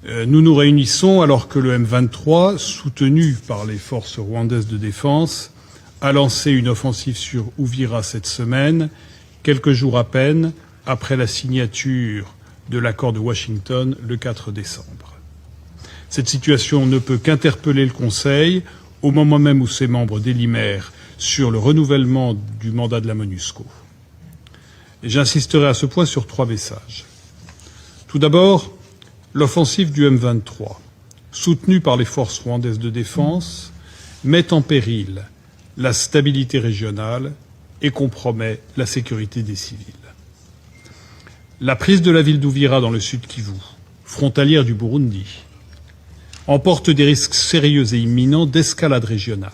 Nous nous réunissons alors que le M23, soutenu par les forces rwandaises de défense, a lancé une offensive sur Uvira cette semaine, quelques jours à peine après la signature de l'accord de Washington le 4 décembre. Cette situation ne peut qu'interpeller le Conseil au moment même où ses membres délibèrent sur le renouvellement du mandat de la MONUSCO. Et j'insisterai à ce point sur 3 messages. Tout d'abord, l'offensive du M23, soutenue par les forces rwandaises de défense, met en péril la stabilité régionale et compromet la sécurité des civils. La prise de la ville d'Uvira dans le sud Kivu, frontalière du Burundi, emporte des risques sérieux et imminents d'escalade régionale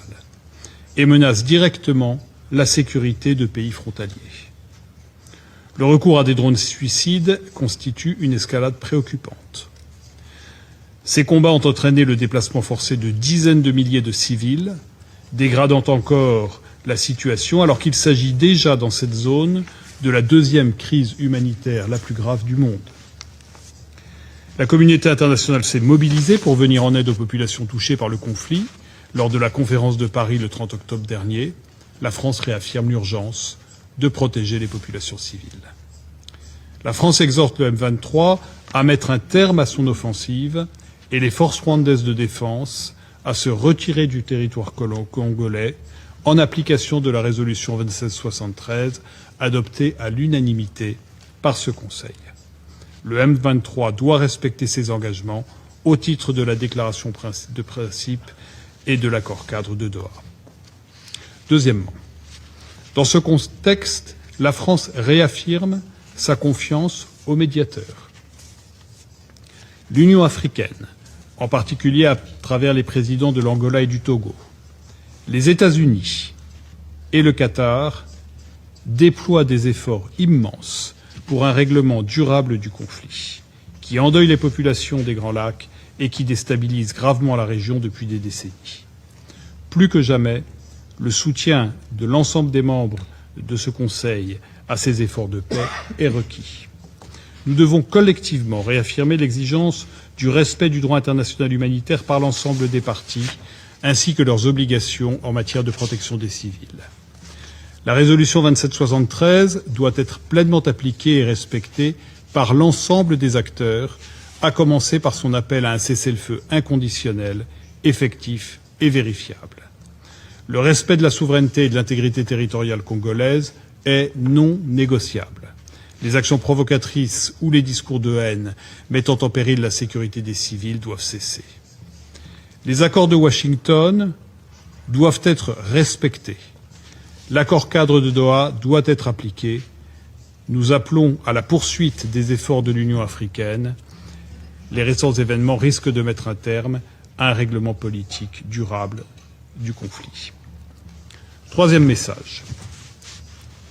et menace directement la sécurité de pays frontaliers. Le recours à des drones suicides constitue une escalade préoccupante. Ces combats ont entraîné le déplacement forcé de dizaines de milliers de civils, dégradant encore la situation alors qu'il s'agit déjà dans cette zone de la 2e crise humanitaire la plus grave du monde. La communauté internationale s'est mobilisée pour venir en aide aux populations touchées par le conflit. Lors de la conférence de Paris le 30 octobre dernier, la France réaffirme l'urgence de protéger les populations civiles. La France exhorte le M23 à mettre un terme à son offensive et les forces rwandaises de défense à se retirer du territoire congolais en application de la résolution 2673 adoptée à l'unanimité par ce Conseil. Le M23 doit respecter ses engagements au titre de la déclaration de principe et de l'accord-cadre de Doha. Deuxièmement, dans ce contexte, la France réaffirme sa confiance aux médiateurs. L'Union africaine, en particulier à travers les présidents de l'Angola et du Togo, les États-Unis et le Qatar, déploient des efforts immenses pour un règlement durable du conflit, qui endeuille les populations des Grands Lacs et qui déstabilise gravement la région depuis des décennies. Plus que jamais, le soutien de l'ensemble des membres de ce Conseil à ces efforts de paix est requis. Nous devons collectivement réaffirmer l'exigence du respect du droit international humanitaire par l'ensemble des parties, ainsi que leurs obligations en matière de protection des civils. La résolution 2773 doit être pleinement appliquée et respectée par l'ensemble des acteurs, à commencer par son appel à un cessez-le-feu inconditionnel, effectif et vérifiable. Le respect de la souveraineté et de l'intégrité territoriale congolaise est non négociable. Les actions provocatrices ou les discours de haine mettant en péril la sécurité des civils doivent cesser. Les accords de Washington doivent être respectés. L'accord-cadre de Doha doit être appliqué. Nous appelons à la poursuite des efforts de l'Union africaine. Les récents événements risquent de mettre un terme à un règlement politique durable du conflit. Troisième message.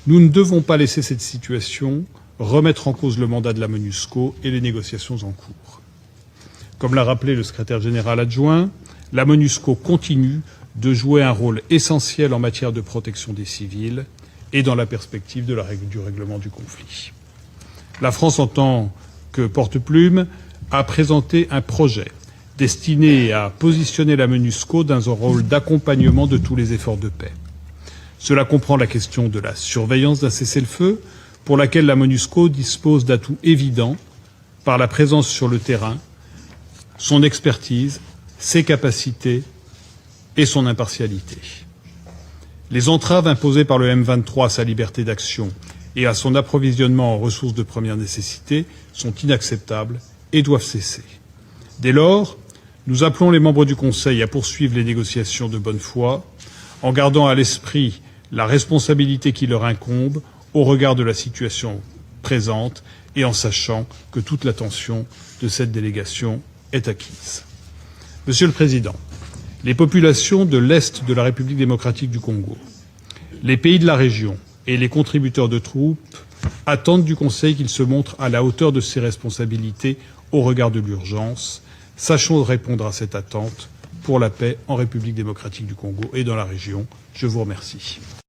Nous ne devons pas laisser cette situation remettre en cause le mandat de la MONUSCO et les négociations en cours. Comme l'a rappelé le secrétaire général adjoint, la MONUSCO continue de jouer un rôle essentiel en matière de protection des civils et dans la perspective du règlement du conflit. La France, en tant que porte-plume, a présenté un projet destiné à positionner la MONUSCO dans un rôle d'accompagnement de tous les efforts de paix. Cela comprend la question de la surveillance d'un cessez-le-feu, pour laquelle la MONUSCO dispose d'atouts évidents par la présence sur le terrain, son expertise, ses capacités et son impartialité. Les entraves imposées par le M23 à sa liberté d'action et à son approvisionnement en ressources de première nécessité sont inacceptables et doivent cesser. Dès lors, nous appelons les membres du Conseil à poursuivre les négociations de bonne foi, en gardant à l'esprit la responsabilité qui leur incombe au regard de la situation présente et en sachant que toute l'attention de cette délégation est acquise. Monsieur le Président, les populations de l'Est de la République démocratique du Congo, les pays de la région et les contributeurs de troupes attendent du Conseil qu'il se montre à la hauteur de ses responsabilités au regard de l'urgence. Sachons répondre à cette attente pour la paix en République démocratique du Congo et dans la région. Je vous remercie.